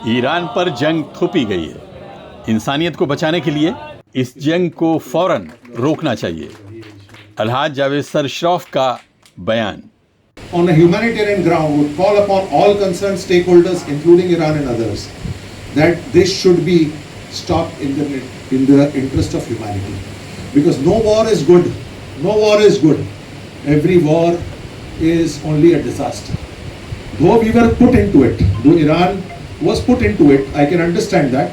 ایران پر جنگ تھوپی گئی ہے. انسانیت کو بچانے کے لیے اس جنگ کو فوراً روکنا چاہیے. الحاج جاوید سرشروف کا بیان. On a humanitarian ground would call upon all concerned stakeholders including Iran and others that this should be stopped in the interest of humanity, because no war is good. Every war is only a disaster. Though we were put into it, though Iran was put into it, I can understand that,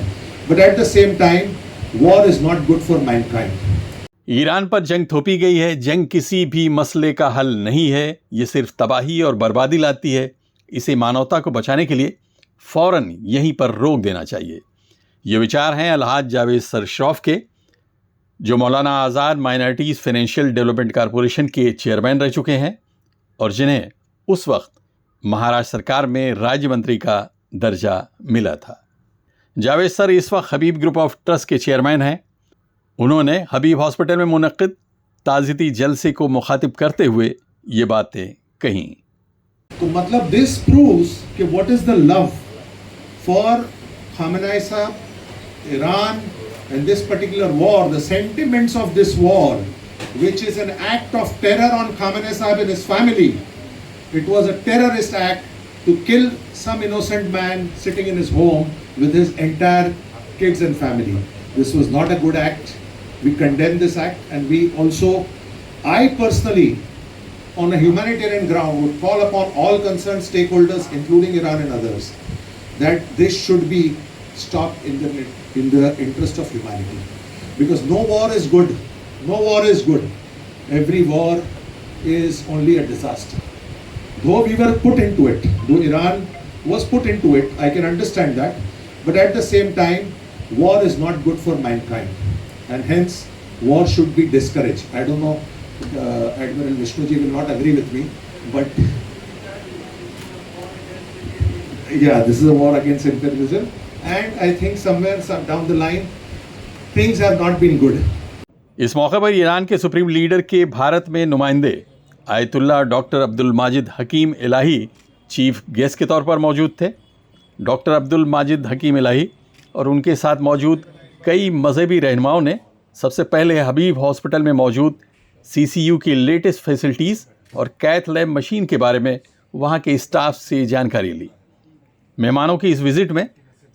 but at the same time war is not good for mankind. Iran پر جنگ تھوپی گئی ہے. جنگ کسی بھی مسئلے کا حل نہیں ہے. یہ صرف تباہی اور بربادی لاتی ہے. اسے مانوتا کو بچانے کے لیے فوراً یہیں پر روک دینا چاہیے. یہ وچار ہیں الحاج جاوید سرشروف کے، جو Maulana Azad minorities financial development corporation کے چیئرمین رہ چکے ہیں اور جنہیں اس وقت مہاراشٹر سرکار میں راجیہ منتری کا درجہ ملا تھا. جاوید سر اس وقت حبیب گروپ آف ٹرسٹ کے چیئرمین ہیں. انہوں نے حبیب ہاسپٹل میں منعقد تعزیتی جلسے کو مخاطب کرتے ہوئے یہ باتیں کہیں. تو مطلب this proves کہ what is the love for Khamenei Sahab, Iran and this particular war, the sentiments of this war, which is an act of terror on Khamenei Sahab and his family. It was a terrorist act to kill some innocent man sitting in his home with his entire kids and family. This was not a good act. We condemn this act, and we also, I personally, on a humanitarian ground, would call upon all concerned stakeholders, including Iran and others, that this should be stopped in the interest of humanity. Because no war is good. Every war is only a disaster. Though we were put into it, though Iran was put into it, I can understand that, but at the same time, war is not good for mankind, and hence war should be discouraged. I don't know, Admiral Vishnuji will not agree with me, but yeah, this is a war against imperialism, and I think somewhere down the line things have not been good. اس موقع پر ایران کے supreme leader کے بھارت میں نمائندے آیت اللہ doctor Abdul Majid حکیم الہی chief guest کے طور پر موجود تھے. ڈاکٹر عبدالماجد حکیم الہی اور ان کے ساتھ موجود کئی مذہبی رہنماؤں نے سب سے پہلے حبیب ہاسپٹل میں موجود CCU کی لیٹسٹ فیسلٹیز اور کیتھ لیب مشین کے بارے میں وہاں کے اسٹاف سے جانکاری لی. مہمانوں کی اس وزٹ میں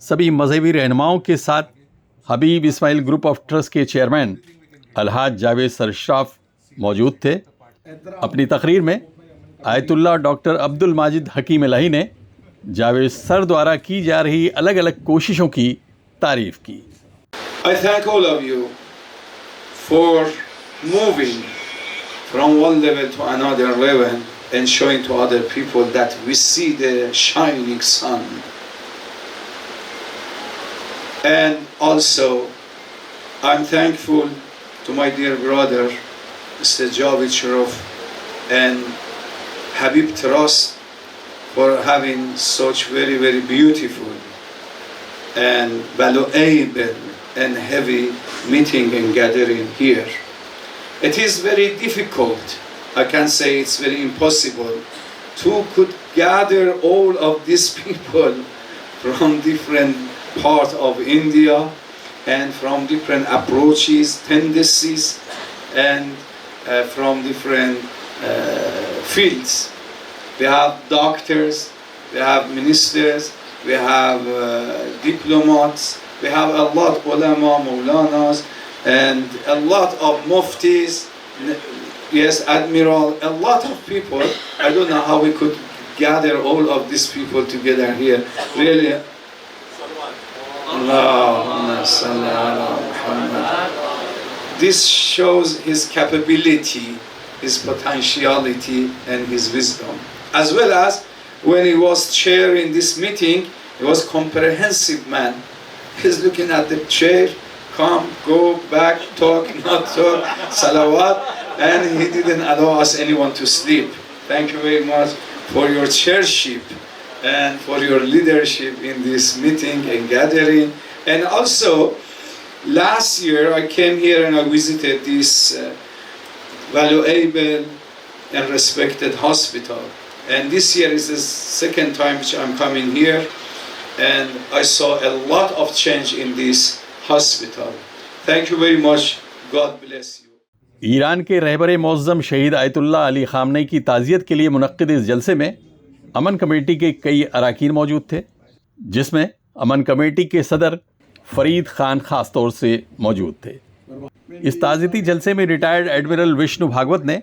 سبھی مذہبی رہنماؤں کے ساتھ حبیب اسماعیل گروپ آف ٹرسٹ کے چیئرمین الحاج جاوید سرشروف موجود تھے. اپنی تقریر میں آیت اللہ ڈاکٹر عبدالماجد حکیم الہی نے جاوید سر دوارا کی جا رہی الگ الگ کوششوں کی تعریف کی. I thank all of you for moving from one level to another level and showing to other people that we see the shining sun. And also, I'm thankful to my dear brother, Mr. Javed Sharaf and Habib Trust for having such very, very beautiful and valuable and heavy meeting and gathering here. It is very difficult, I can say it's very impossible to could gather all of these people from different parts of India and from different approaches, tendencies, and from different fields. We have doctors, we have ministers, we have diplomats, we have a lot ulama, maulanas, and a lot of muftis, yes, admiral, a lot of people. I don't know how we could gather all of these people together here. Really, Allahumma salli ala Muhammad. This shows his capability, his potentiality, and his wisdom. As well as when he was chairing this meeting, he was comprehensive man. He's looking at the chair, come, go, back, talk, not talk, salawat, and he didn't allow us anyone to sleep. Thank you very much for your chairship and for your leadership in this meeting and gathering. And also, last year I came here and I visited this valuable and respected hospital. And this year is the second time which I'm coming here. and I saw a lot of change in this hospital. Thank you very much. God bless you. Iran کے رہبر معظم شہید آیت اللہ علی خامنئی کی تعزیت کے لیے منعقد اس جلسے میں امن کمیٹی کے کئی اراکین موجود تھے، جس میں امن کمیٹی کے صدر فرید خان خاص طور سے موجود تھے۔ اس تعزیتی جلسے میں ریٹائرڈ ایڈمرل وشنو بھاگوت نے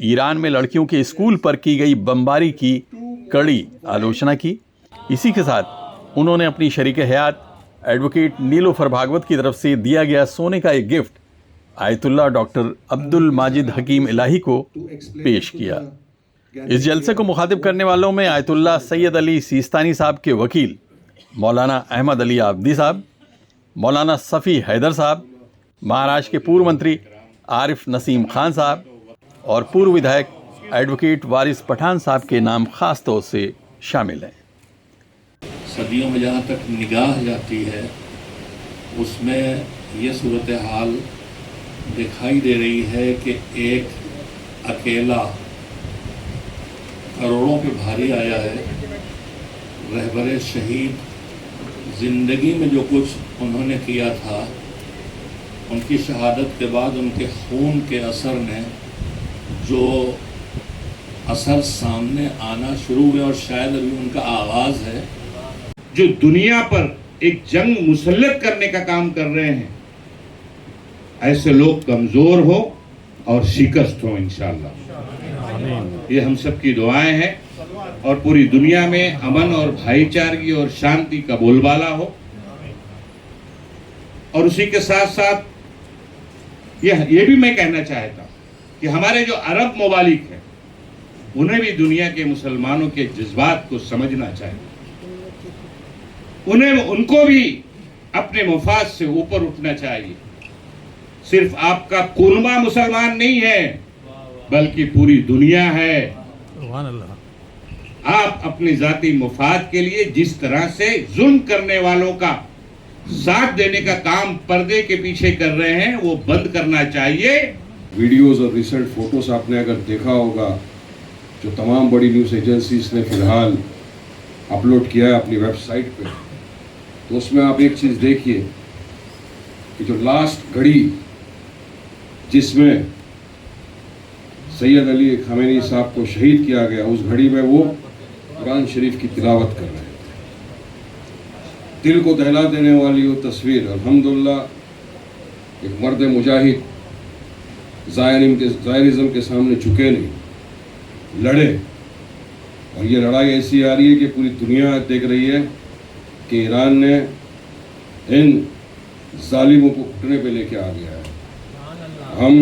ایران میں لڑکیوں کے اسکول پر کی گئی بمباری کی کڑی آلوچنا کی۔ اسی کے ساتھ انہوں نے اپنی شریک حیات ایڈوکیٹ نیلوفر بھاگوت کی طرف سے دیا گیا سونے کا ایک گفٹ آیت اللہ ڈاکٹر عبد الماجد حکیم الہی کو پیش کیا۔ اس جلسے کو مخاطب کرنے والوں میں آیت اللہ سید علی سیستانی صاحب کے وکیل مولانا احمد علی آبدی صاحب، مولانا صفی حیدر صاحب، مہاراشٹر کے پورو منتری عارف نسیم خان صاحب اور پورو ودھائک ایڈوکیٹ وارث پٹھان صاحب کے نام خاص طور سے شامل ہیں۔ صدیوں میں جہاں تک نگاہ جاتی ہے اس میں یہ صورتحال دکھائی دے رہی ہے کہ ایک اکیلا کروڑوں پہ بھاری آیا ہے رہبر شہید زندگی میں جو کچھ انہوں نے کیا تھا، ان کی شہادت کے بعد ان کے خون کے اثر نے جو اثر سامنے آنا شروع ہوئے اور شاید ابھی ان کا آغاز ہے، جو دنیا پر ایک جنگ مسلط کرنے کا کام کر رہے ہیں، ایسے لوگ کمزور ہو اور شکست ہو انشاءاللہ۔ یہ ہم سب کی دعائیں ہیں اور پوری دنیا میں امن اور بھائی چارگی اور شانتی کا بول بالا ہو، اور اسی کے ساتھ ساتھ یہ بھی میں کہنا چاہتا ہوں کہ ہمارے جو عرب ممالک ہیں انہیں بھی دنیا کے مسلمانوں کے جذبات کو سمجھنا چاہیے، ان کو بھی اپنے مفاد سے اوپر اٹھنا چاہیے۔ صرف آپ کا کنبہ مسلمان نہیں ہے بلکہ پوری دنیا ہے۔ آپ اپنی ذاتی مفاد کے لیے جس طرح سے ظلم کرنے والوں کا ساتھ دینے کا کام پردے کے پیچھے کر رہے ہیں وہ بند کرنا چاہیے۔ ویڈیوز اور ریسنٹ فوٹوز آپ نے اگر دیکھا ہوگا جو تمام بڑی نیوز ایجنسیز نے فی الحال اپلوڈ کیا ہے اپنی ویب سائٹ پہ، تو اس میں آپ ایک چیز دیکھیے کہ جو لاسٹ گھڑی جس میں سید علی خامنئی صاحب کو شہید کیا گیا، اس گھڑی میں وہ قرآن شریف کی تلاوت کر رہے تھے۔ دل کو دہلا دینے والی وہ تصویر، الحمدللہ ایک مرد مجاہد زائرزم کے سامنے جھکے نہیں، لڑے، اور یہ لڑائی ایسی آ رہی ہے کہ پوری دنیا دیکھ رہی ہے کہ ایران نے ان ظالموں کو گھٹنے پہ لے کے آ گیا ہے۔ ہم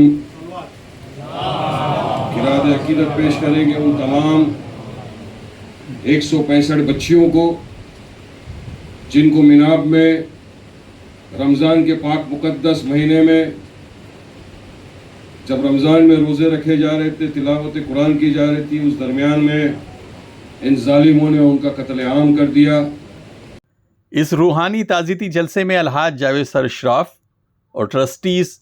خراج عقیدت پیش کریں گے ان تمام 165 بچیوں کو جن کو مناب میں رمضان کے پاک مقدس مہینے میں جب رمضان میں روزے رکھے جا رہے تھے، تلاوت قرآن کی جا رہی تھی، اس درمیان میں ان ظالموں نے ان کا قتل عام کر دیا۔ اس روحانی تعزیتی جلسے میں الحاج جاوید سر اشراف اور trustees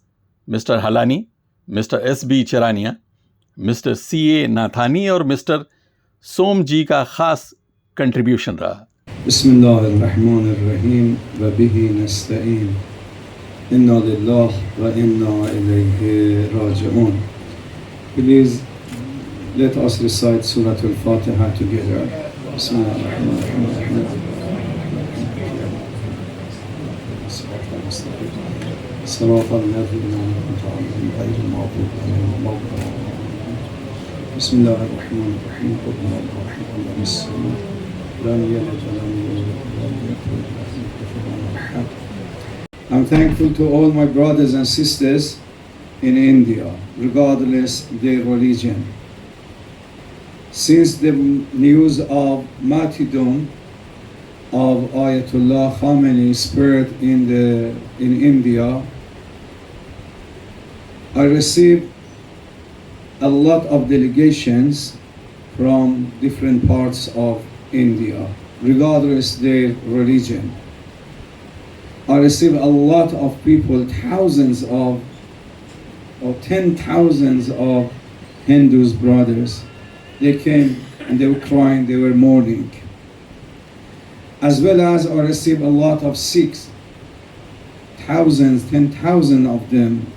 mister Halani, mister S B Charania, mister C A Nathani اور مسٹر سوم جی کا خاص کنٹریبیوشن رہا۔ بسم اللہ الرحمن الرحیم وبہ نستعین انا للہ وانا الیہ راجعون۔ Please let us recite Surah Al-Fatiha together. بسم اللہ الرحمن الرحیم صراط الذین انعمت علیہم غیر المغضوب علیہم ولا الضالین۔ بسم اللہ الرحمن الرحیم قل هو الله احد لم يلد ولم يولد ولم يكن له كفوا احد۔ I'm thankful to all my brothers and sisters in India, regardless their religion. Since the news of martyrdom of Ayatollah Khamenei spread in India, I received a lot of delegations from different parts of India, regardless their religion. I received a lot of people, thousands or 10,000s of Hindus brothers. They came and they were crying, they were mourning. as well as I receive a lot of Sikhs, thousands, 10,000 of them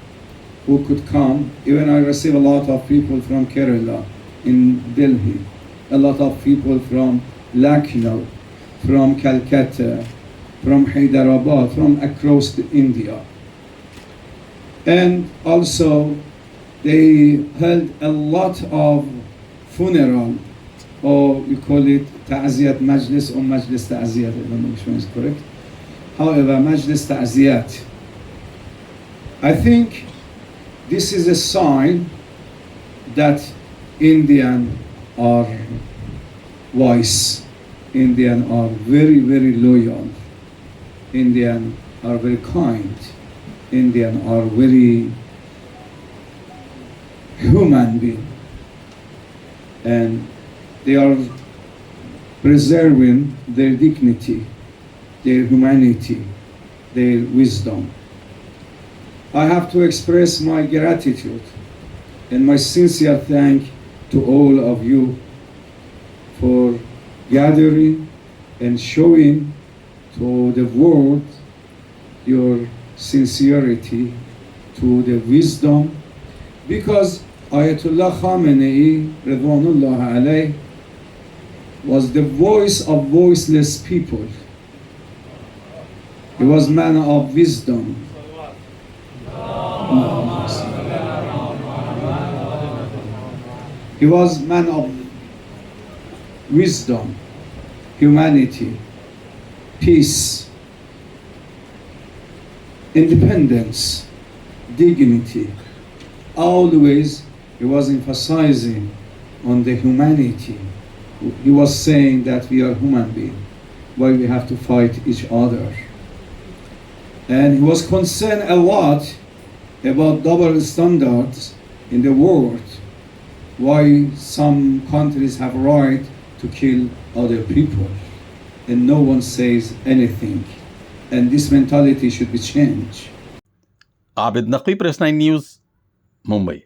who could come. Even I receive a lot of people from Kerala in Delhi, a lot of people from Lucknow, from Calcutta, from Hyderabad, from across India. And also they held a lot of funeral, or we call it Ta'ziyat Majlis or Majlis Ta'ziyat, I don't know which one is correct. However, Majlis Ta'ziyat. I think this is a sign that Indians are wise, Indians are very, very loyal, Indians are very kind, Indians are very human being, and they are preserving their dignity, their humanity, their wisdom. I have to express my gratitude and my sincere thanks to all of you for gathering and showing to the world your sincerity, to the wisdom, because Ayatollah Khamenei, Ridwanullah alayh, was the voice of voiceless people. He was man of wisdom. He was man of wisdom, humanity, peace, independence, dignity. Always he was emphasizing on the humanity. He was saying that we are human beings, why we have to fight each other. And he was concerned a lot about double standards in the world, why some countries have right to kill other people and no one says anything, and this mentality should be changed. Abid Naqvi, Press 9 News, Mumbai.